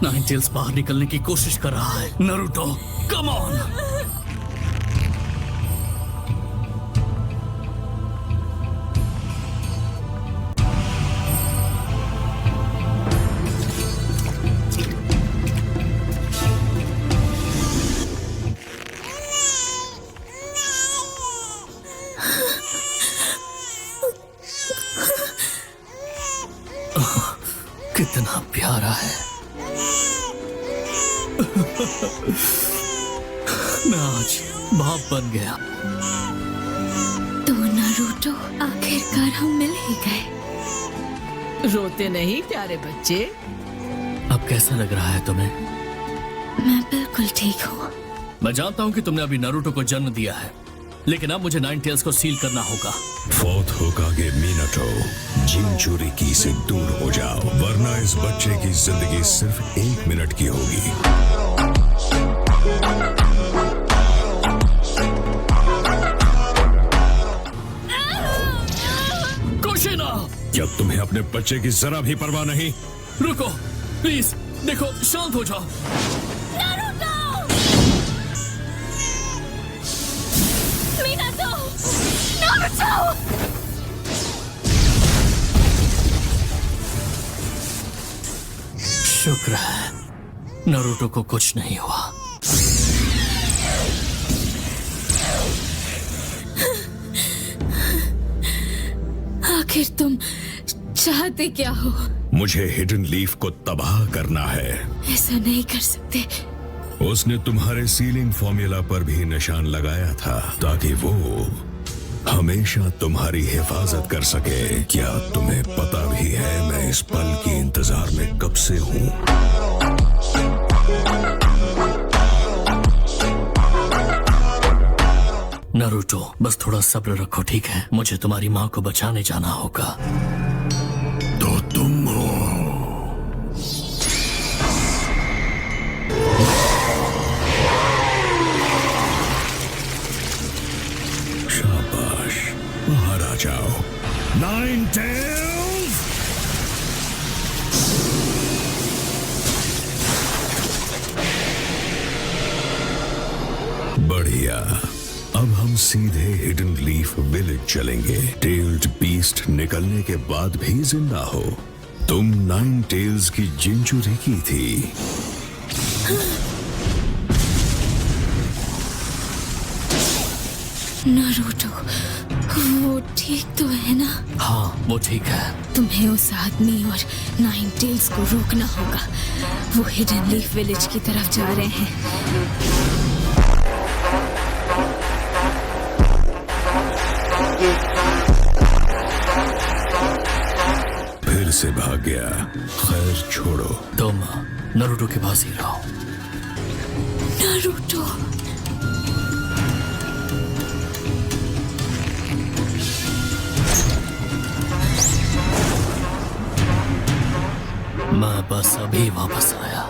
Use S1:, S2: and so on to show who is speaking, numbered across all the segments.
S1: Nine tails बाहर निकलने की कोशिश कर रहा है। Naruto, come on. कितना प्यारा है। मैं आज बाप बन गया।
S2: तो नारुतो, आखिरकार हम मिल ही गए।
S3: रोते नहीं प्यारे बच्चे।
S1: अब कैसा लग रहा है तुम्हें?
S2: मैं बिल्कुल ठीक हूँ।
S1: मैं जानता हूँ कि तुमने अभी नारुतो को जन्म दिया है, लेकिन अब मुझे नाइन टेल्स को सील करना होगा।
S4: फोर्थ होकागे मिनाटो, जिंचुरिकी से दूर हो जाओ, वरना इस बच्चे की जिंदगी सिर्फ 1 मिनट की होगी।
S1: कुशिना!
S4: क्या तुम्हें अपने बच्चे की जरा भी परवाह नहीं?
S1: रुको, प्लीज, देखो, शांत हो जाओ। शुक्र है नारुतो को कुछ नहीं हुआ।
S2: आखिर तुम चाहते क्या हो?
S4: मुझे हिडन लीफ को तबाह करना है।
S2: ऐसा नहीं कर सकते।
S4: उसने तुम्हारे सीलिंग फॉर्मूला पर भी निशान लगाया था ताकि वो हमेशा तुम्हारी हिफाजत कर सके। क्या तुम्हें पता भी है मैं इस पल के इंतजार में कब से हूँ?
S1: नारुतो, बस थोड़ा सब्र रखो, ठीक है? मुझे तुम्हारी माँ को बचाने जाना होगा।
S4: तो तुम हो। शाबाश, बाहर आ जाओ। Nine tails! बढ़िया। अब हम सीधे हिडन लीफ विलेज चलेंगे। टेल्ड बीस्ट निकलने के बाद भी जिंदा हो। तुम नाइन टेल्स की जिंचुरिकी थी।
S2: नारुतो, वो ठीक तो है ना?
S1: हाँ, वो ठीक है।
S2: तुम्हें उस आदमी और नाइन टेल्स को रोकना होगा। वो हिडन लीफ विलेज की तरफ जा रहे हैं।
S4: फिर से भाग गया। खैर छोड़ो।
S1: तुम नारुतो के पास ही रहो।
S2: नारुतो,
S1: मैं बस अभी वापस आया।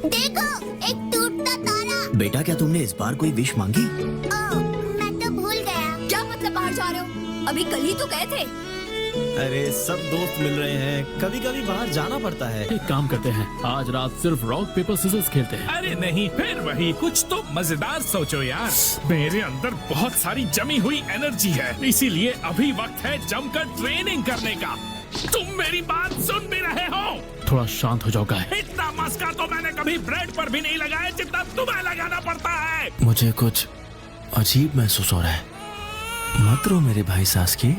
S5: देखो, एक टूटता तारा।
S6: बेटा, क्या तुमने इस बार कोई विश मांगी?
S5: ओह, मैं तो भूल गया।
S2: क्या मतलब बाहर जा रहे हो? अभी कल ही तो गए थे।
S7: अरे सब दोस्त मिल रहे हैं, कभी कभी बाहर जाना पड़ता है।
S8: एक काम करते हैं, आज रात सिर्फ रॉक पेपर सिजर्स खेलते हैं।
S9: अरे नहीं, फिर वही, कुछ तो मजेदार सोचो यार। मेरे अंदर बहुत सारी जमी हुई एनर्जी है, इसीलिए अभी वक्त है जमकर ट्रेनिंग करने का। तुम मेरी बात सुन भी रहे हो?
S8: थोड़ा शांत हो जाओ गाय।
S9: इतना मस्का तो मैंने कभी ब्रेड पर भी नहीं लगाया जितना तुम्हें लगाना पड़ता है।
S7: मुझे कुछ अजीब महसूस हो रहा है। मत रो मेरे भाई सासकी,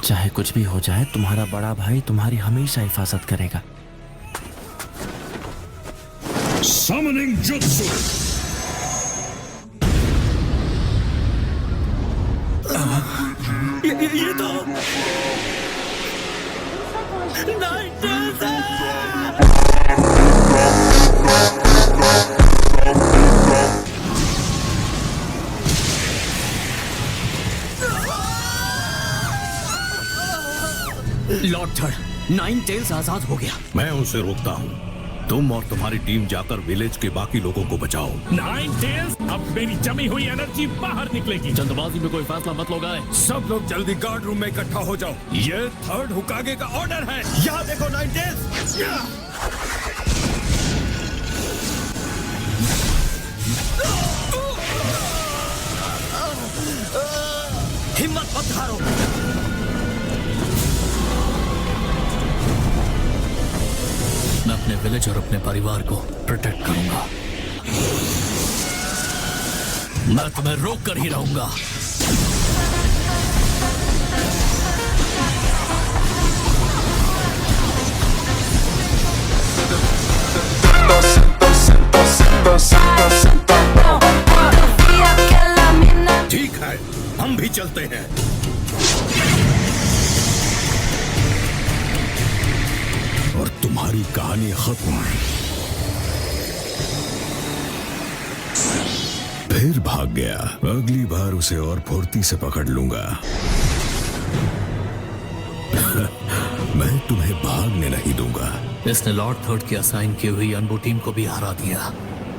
S7: चाहे कुछ भी हो जाए तुम्हारा बड़ा भाई तुम्हारी हमेशा हिफाजत करेगा।
S4: Summoning Jutsu!
S6: ये तो नाइन टेल्स है! लॉर्ड थर्ड, नाइन टेल्स आजाद हो गया।
S4: मैं उसे रोकता हूँ। तुम और तुम्हारी टीम जाकर विलेज के बाकी लोगों को बचाओ।
S9: नाइन टेल्स, अब मेरी जमी हुई एनर्जी बाहर निकलेगी।
S8: जल्दबाजी में कोई फैसला मत लो गाय।
S4: सब लोग जल्दी गार्ड रूम में इकट्ठा हो जाओ। ये थर्ड हुकागे का ऑर्डर है। यहाँ देखो नाइन टेल्स।
S6: हिम्मत मत हारो।
S1: मैं अपने विलेज और अपने परिवार को प्रोटेक्ट करूंगा। मैं तुम्हें रोक कर ही रहूंगा।
S4: ठीक है, हम भी चलते हैं। और तुम्हारी कहानी खत्म। फिर भाग गया। अगली बार उसे और फुर्ती से पकड़ लूंगा। मैं तुम्हें भागने नहीं दूंगा।
S1: इसने लॉर्ड थर्ड की असाइन की हुई अनबू टीम को भी हरा दिया।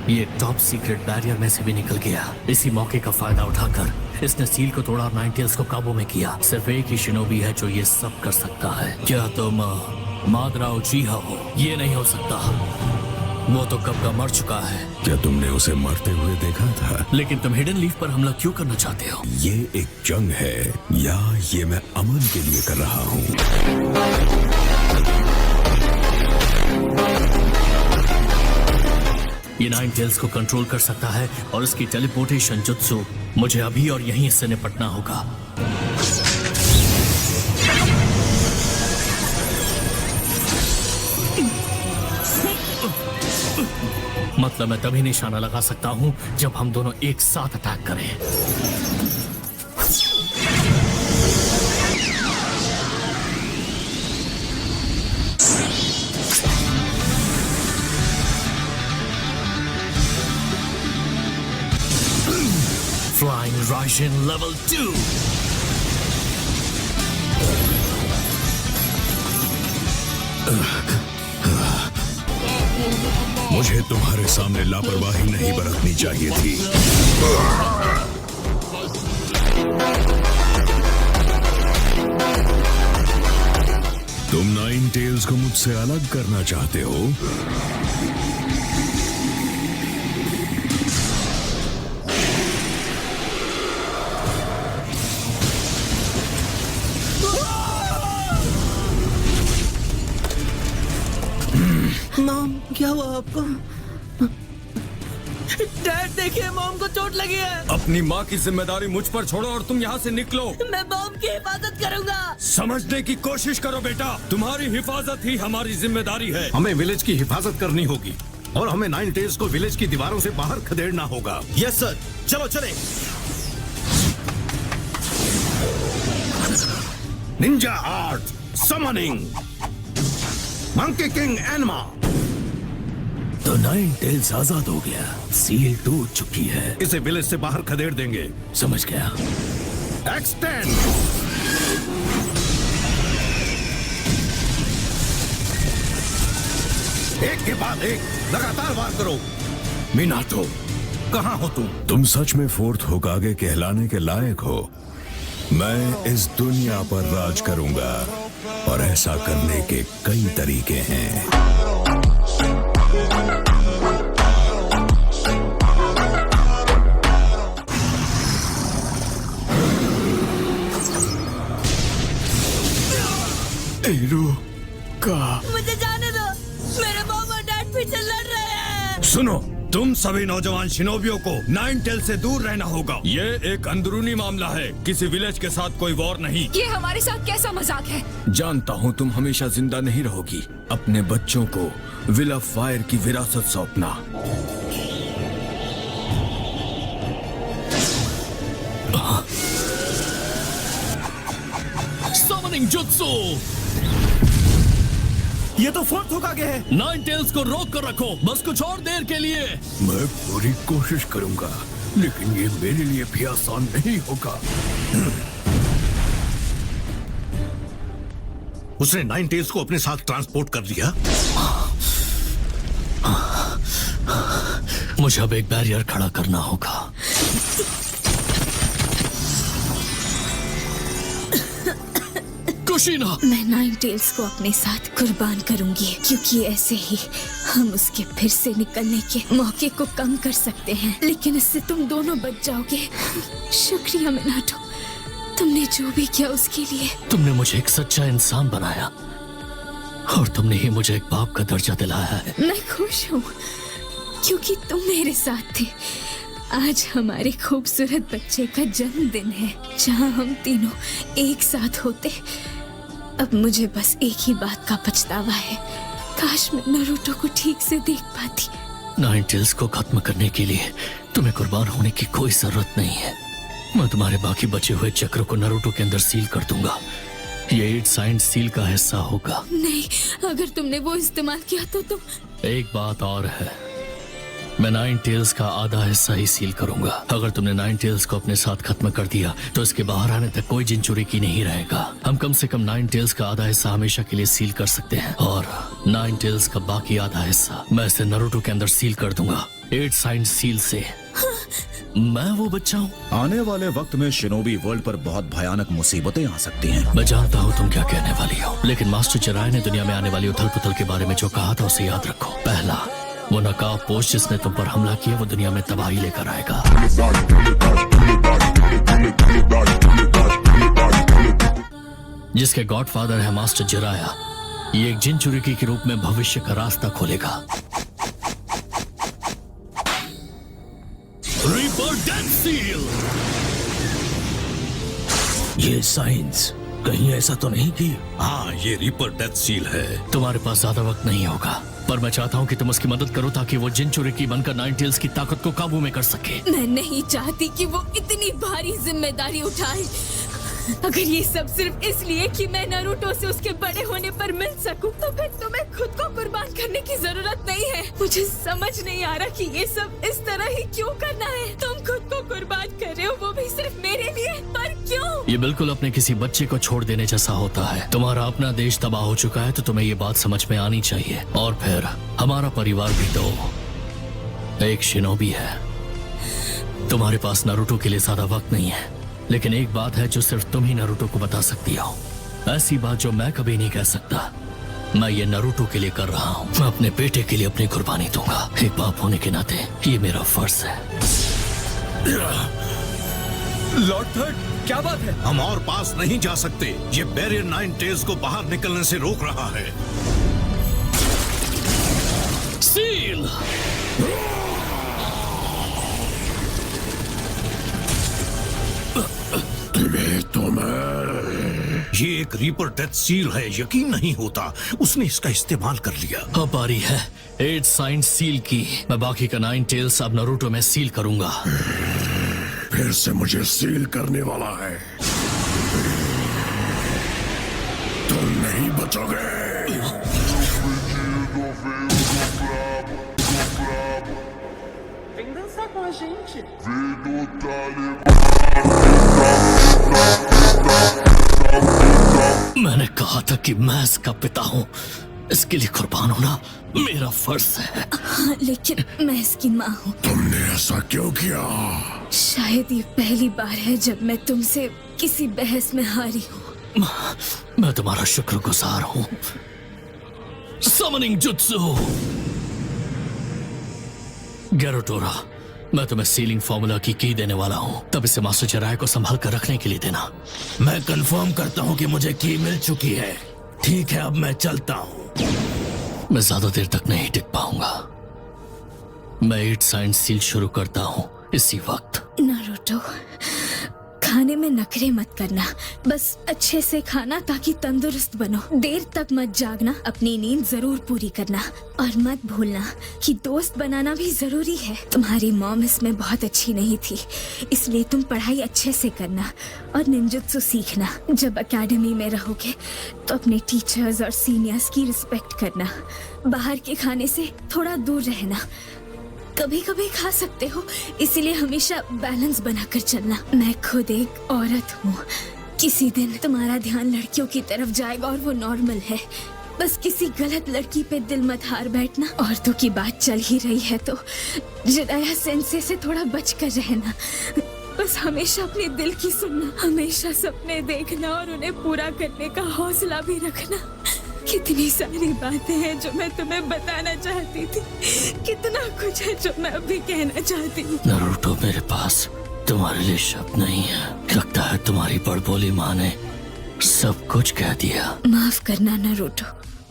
S1: ये टॉप सीक्रेट बैरियर में से भी निकल गया। इसी मौके का फायदा उठाकर इसने सील को तोड़ा और नाइन टेल्स को काबू में किया। सिर्फ एक ही शिनोबी है जो ये सब कर सकता है। क्या तुम मादरा उचीहा हो? ये नहीं हो सकता। वो तो कब का मर चुका है।
S4: क्या तुमने उसे मरते हुए देखा था?
S1: लेकिन तुम हिडन लीफ पर हमला क्यों करना चाहते हो?
S4: ये एक जंग है या ये मैं अमन के लिए कर रहा हूँ?
S1: ये नाइन टेल्स को कंट्रोल कर सकता है और इसकी टेलीपोर्टेशन जुत्सु मुझे अभी और यहीं इससे निपटना होगा। मतलब मैं तभी निशाना लगा सकता हूं जब हम दोनों एक साथ अटैक करें। Flying Raijin level 2.
S4: मुझे तुम्हारे सामने लापरवाही नहीं बरतनी चाहिए थी। तुम नाइन टेल्स को मुझसे अलग करना चाहते हो?
S6: मॉम, क्या हुआ आपको? डैड देखिए, मॉम को चोट लगी है।
S4: अपनी माँ की जिम्मेदारी मुझ पर छोड़ो और तुम यहाँ से निकलो।
S6: मैं मॉम की हिफाजत करूंगा।
S4: समझने की कोशिश करो बेटा, तुम्हारी हिफाजत ही हमारी जिम्मेदारी है।
S10: हमें विलेज की हिफाजत करनी होगी और हमें नाइन टेल्स को विलेज की दीवारों से बाहर खदेड़ना होगा।
S6: यस सर, चलो चले।
S10: Ninja art summoning monkey king Enma.
S1: तो नाइन टेल्स आजाद हो गया। सील टूट चुकी है।
S10: इसे विलेज से बाहर खदेड़ देंगे।
S1: समझ गया।
S10: एक्सटेंड। एक के बाद एक लगातार वार करो।
S4: मिनाटो,
S10: कहाँ हो तुम?
S4: तुम सच में फोर्थ होकागे कहलाने के लायक हो। मैं इस दुनिया पर राज करूंगा और ऐसा करने के कई तरीके हैं।
S6: मुझे जाने दो, मेरे मॉम और डैड पीछे लड़ रहे हैं।
S4: सुनो, तुम सभी नौजवान शिनोबियों को नाइन टेल से दूर रहना होगा। ये एक अंदरूनी मामला है, किसी विलेज के साथ कोई वॉर नहीं।
S2: ये हमारे साथ कैसा मजाक है?
S4: जानता हूँ तुम हमेशा जिंदा नहीं रहोगी। अपने बच्चों को विल ऑफ फायर की विरासत सौंपना।
S1: Summoning jutsu.
S10: ये तो फोर्थ होकागे है।
S1: नाइन टेल्स को रोक कर रखो, बस कुछ और देर के लिए।
S4: मैं पूरी कोशिश करूंगा, लेकिन ये मेरे लिए भी आसान नहीं होगा।
S10: उसने नाइन टेल्स को अपने साथ ट्रांसपोर्ट कर लिया।
S1: मुझे अब एक बैरियर खड़ा करना होगा। कुशीना,
S2: मैं नाइन टेल्स को अपने साथ कुर्बान करूंगी, क्योंकि ऐसे ही हम उसके फिर से निकलने के मौके को कम कर सकते हैं। लेकिन इससे तुम दोनों बच जाओगे। शुक्रिया मिनाटो, तुमने जो भी किया उसके लिए।
S1: तुमने मुझे एक सच्चा इंसान बनाया और तुमने ही मुझे एक बाप का दर्जा दिलाया है।
S2: मैं खुश हूँ क्योंकि तुम मेरे साथ थे। आज हमारे खूबसूरत बच्चे का जन्मदिन है, जहाँ हम तीनों एक साथ होते। अब मुझे बस एक ही बात का पछतावा है, काश मैं नारुतो को ठीक से देख पाती।
S1: नाइन टेल्स को खत्म करने के लिए तुम्हें कुर्बान होने की कोई जरूरत नहीं है। मैं तुम्हारे बाकी बचे हुए चक्रों को नारुतो के अंदर सील कर दूंगा। ये 8 साइंड सील का हिस्सा होगा।
S2: नहीं, अगर तुमने वो इस्तेमाल किया तो तुम।
S1: एक बात और है, मैं नाइन टेल्स का आधा हिस्सा ही सील करूंगा। अगर तुमने नाइन टेल्स को अपने साथ खत्म कर दिया तो इसके बाहर आने तक कोई जिनचुरी नहीं रहेगा। हम कम से कम नाइन टेल्स का आधा हिस्सा हमेशा के लिए सील कर सकते हैं, और नाइन टेल्स का बाकी आधा हिस्सा मैं इसे नारुतो के अंदर सील कर दूंगा 8 साइंड सील से। मैं वो बच्चा हूँ।
S10: आने वाले वक्त में शिनोबी वर्ल्ड पर बहुत भयानक मुसीबतें आ सकती हैं।
S1: मैं जानता हूँ तुम क्या कहने वाली हो, लेकिन मास्टर जिराय ने दुनिया में आने वाली उथल पुथल के बारे में जो कहा था उसे याद रखो। पहला, वो नकाबपोश जिसने तुम पर हमला किया वो दुनिया में तबाही लेकर आएगा। जिसके गॉडफादर है मास्टर जिराया, ये एक जिनचुरिकी के रूप में भविष्य का रास्ता खोलेगा। Reaper death seal.
S10: ये साइंस कहीं ऐसा तो नहीं कि? हाँ, ये रीपर डेथ सील है।
S1: तुम्हारे पास ज्यादा वक्त नहीं होगा, पर मैं चाहता हूँ कि तुम उसकी मदद करो ताकि वो जिनचुरिकी बनकर नाइन टेल्स की ताकत को काबू में कर सके।
S2: मैं नहीं चाहती कि वो इतनी भारी जिम्मेदारी उठाए। अगर ये सब सिर्फ इसलिए कि मैं नारुतो से उसके बड़े होने पर मिल सकूं, तो फिर तुम्हें खुद को कुर्बान करने की जरूरत नहीं है। मुझे समझ नहीं आ रहा कि ये सब इस तरह ही क्यों करना है। तुम खुद को कुर्बान कर रहे हो, वो भी सिर्फ मेरे लिए, पर क्यों?
S1: ये बिल्कुल अपने किसी बच्चे को छोड़ देने जैसा होता है। तुम्हारा अपना देश तबाह हो चुका है तो तुम्हें ये बात समझ में आनी चाहिए। और फिर हमारा परिवार भी तो एक शिनोबी है। तुम्हारे पास नारुतो के लिए ज्यादा वक्त नहीं है, लेकिन एक बात है जो सिर्फ तुम ही नारुतो को बता सकती हो। ऐसी बात जो मैं कभी नहीं कह सकता। मैं ये नारुतो के लिए कर रहा हूँ। मैं अपने बेटे के लिए अपनी कुर्बानी दूंगा। एक बाप होने के नाते ये मेरा फर्ज है।
S10: लॉर्ड थर्ड, क्या बात है? हम और पास नहीं जा सकते। ये बैरियर नाइन टेल्स को बाहर निकलने से रोक रहा है।
S1: सील।
S10: ये एक रीपर डेथ सील है, यकीन नहीं होता उसने इसका इस्तेमाल कर लिया।
S1: अब बारी है 8 साइंड सील की। मैं बाकी का 9 टेल्स अब नारुतो में सील करूंगा।
S4: फिर से मुझे सील करने वाला है। तुम नहीं बचोगे।
S1: मैंने कहा था कि मैं इसका पिता हूँ। इसके लिए कुर्बान होना मेरा फर्ज है।
S2: हाँ, लेकिन मैं इसकी माँ हूँ।
S4: तुमने ऐसा क्यों किया?
S2: शायद ये पहली बार है जब मैं तुमसे किसी बहस में हारी हूँ।
S1: मैं तुम्हारा शुक्रगुजार हूँ। Summoning jutsu. गेरोटोरा, मैं तुम्हें सीलिंग फॉर्मूला की देने वाला हूँ। तब इसे मास्टर जिराय को संभाल कर रखने के लिए देना।
S10: मैं कंफर्म करता हूँ कि मुझे की मिल चुकी है। ठीक है, अब मैं चलता हूँ।
S1: मैं ज्यादा देर तक नहीं टिक पाऊंगा। मैं 8 साइंड सील शुरू करता हूँ इसी वक्त।
S2: नारुतो, खाने में नखरे मत करना। बस अच्छे से खाना ताकि तंदुरुस्त बनो। देर तक मत जागना, अपनी नींद जरूर पूरी करना। और मत भूलना कि दोस्त बनाना भी जरूरी है। तुम्हारी मॉम इसमें बहुत अच्छी नहीं थी, इसलिए तुम पढ़ाई अच्छे से करना और निंजुत्सु सीखना। जब एकेडमी में रहोगे तो अपने टीचर्स और सीनियर्स की रिस्पेक्ट करना। बाहर के खाने से थोड़ा दूर रहना। कभी कभी खा सकते हो, इसीलिए हमेशा बैलेंस बनाकर चलना। मैं खुद एक औरत हूँ। किसी दिन तुम्हारा ध्यान लड़कियों की तरफ जाएगा और वो नॉर्मल है। बस किसी गलत लड़की पे दिल मत हार बैठना। औरतों की बात चल ही रही है तो जिराया सेंसे से थोड़ा बच कर रहना। बस हमेशा अपने दिल की सुनना, हमेशा सपने देखना और उन्हें पूरा करने का हौसला भी रखना। कितनी सारी बातें हैं जो मैं तुम्हें बताना चाहती थी, कितना कुछ है जो मैं अभी कहना चाहती हूँ।
S1: नारुतो, मेरे पास तुम्हारे लिए शब्द नहीं है। लगता है तुम्हारी बड़बोली माँ ने सब कुछ कह दिया।
S2: माफ करना नारुतो,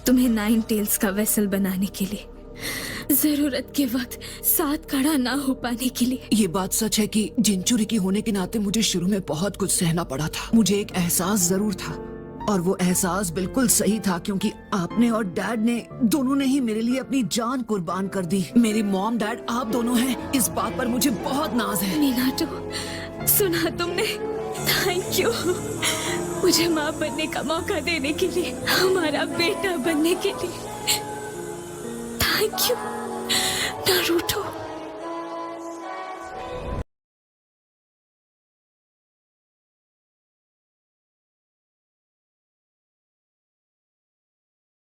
S2: तुम्हें नाइन टेल्स का वेसल बनाने के लिए, जरूरत के वक्त साथ खड़ा ना हो पाने के लिए।
S3: ये बात सच है कि जिंचुरी की होने के नाते मुझे शुरू में बहुत कुछ सहना पड़ा था। मुझे एक एहसास जरूर था और वो एहसास बिल्कुल सही था, क्योंकि आपने और डैड ने दोनों ने ही मेरे लिए अपनी जान कुर्बान कर दी। मेरी मॉम डैड आप दोनों हैं, इस बात पर मुझे बहुत नाज है।
S2: मीनाटो, सुना तुमने? थैंक यू मुझे माँ बनने का मौका देने के लिए, हमारा बेटा बनने के लिए। Thank you Naruto.